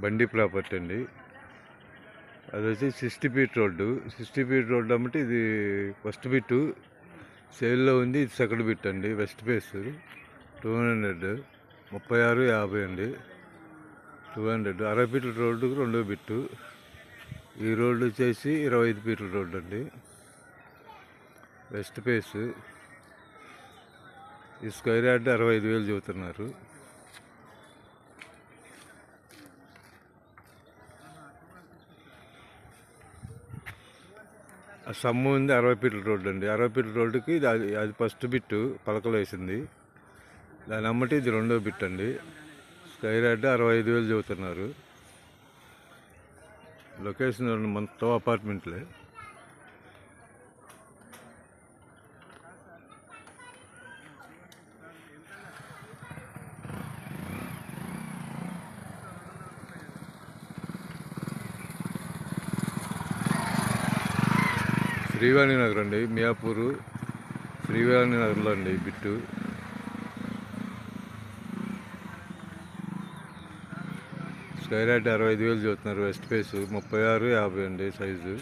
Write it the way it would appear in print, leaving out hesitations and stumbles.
బండి ప్రాపర్టీ అండి. అది వచ్చి 60 ఫీట్ రోడ్డు. 60 ఫీట్ రోడ్డు అంటే ఇది ఫస్ట్ బిట్టు సేల్లో ఉంది. ఇది సెకండ్ బిట్ అండి. వెస్ట్ ఫేస్ 200 3650 అండి. 200 60 ఫీట్ల రోడ్డుకు రెండో బిట్టు. ఈ రోడ్డు వచ్చేసి 25 ఫీట్ల రోడ్డు అండి. West face. ఈ స్క్వేర్ యార్డ్ 65,000 చెబుతున్నారు. ఆ సమ్ము ఉంది 60 ఫీట్ల రోడ్డు అండి. 60 ఫీట్ల రోడ్డుకి అది ఫస్ట్ బిట్టు పలకలు వేసింది. దాని అమ్మటి ఇది రెండో బిట్ అండి. స్క్వేర్ యార్డ్ 65,000 చెబుతున్నారు. లొకేషన్ మొత్తం అపార్ట్మెంట్లే. శ్రీవాణి నగర్ అండి. మియాపూరు శ్రీవాణి నగర్లో అండి ఈ బిట్టు. స్క్వేర్ యార్డ్ 65,000 చెబుతున్నారు. వెస్ట్ ఫేస్ 3650 అండి సైజు.